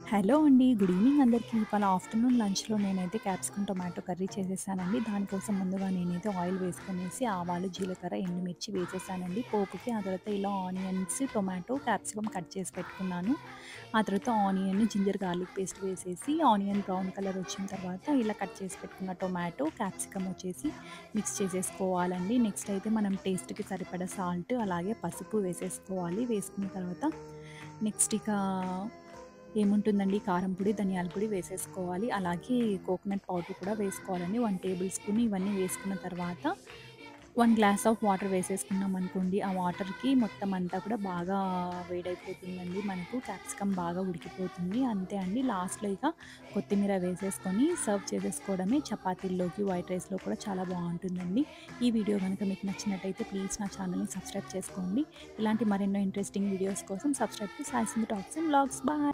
Hello అండి. Good evening అందరికీ. ఇవాళ ఆఫ్టర్‌నూన్ లంచ్‌లో నేనైతే క్యాప్సికమ్ టొమాటో కర్రీ చేసేసానండి. దానికోసం ముందుగా నేనైతే ఆయిల్ వేసుకొనేసి ఆవాలు, జీలకర్ర, ఎండుమిర్చి వేసేసానండి పోపుకి. ఆ తర్వాత ఇలా ఆనియన్స్, టొమాటో, క్యాప్సికమ్ కట్ చేసి పెట్టుకున్నాను. ఆ తర్వాత ఆనియన్, జింజర్ గార్లిక్ పేస్ట్ వేసేసి ఆనియన్ బ్రౌన్ కలర్ వచ్చిన తర్వాత ఇలా కట్ చేసి పెట్టుకున్న టొమాటో, క్యాప్సికమ్ వచ్చేసి మిక్స్ చేసేసుకోవాలండి. నెక్స్ట్ అయితే మనం టేస్ట్‌కి సరిపడా సాల్ట్ అలాగే పసుపు వేసేసుకోవాలి. వేసుకున్న తర్వాత నెక్స్ట్ ఇక ఏముంటుందండి కారం పొడి, ధనియాల పొడి వేసేసుకోవాలి. అలాగే కోకోనట్ పౌడర్ కూడా వేసుకోవాలండి. 1 టేబుల్ స్పూన్ ఇవన్నీ వేసుకున్న తర్వాత 1 గ్లాస్ ఆఫ్ వాటర్ వేసేసుకున్నామనుకోండి. ఆ వాటర్‌కి మొత్తం అంతా కూడా బాగా వేడైపోతుందండి. మనకు క్యాప్సికమ్ బాగా ఉడికిపోతుంది. అంతే అండి. లాస్ట్‌లో ఇక కొత్తిమీర వేసేసుకొని సర్వ్ చేసేసుకోవడమే. చపాతీల్లోకి, వైట్ రైస్‌లో కూడా చాలా బావుంటుందండి. ఈ వీడియో గనుక మీకు నచ్చినట్టయితే ప్లీజ్ నా ఛానల్‌ని సబ్స్క్రైబ్ చేసుకోండి. ఇలాంటి మరెన్నో ఇంట్రెస్టింగ్ వీడియోస్ కోసం subscribe to Sai Sindhu talks and vlogs. Bye.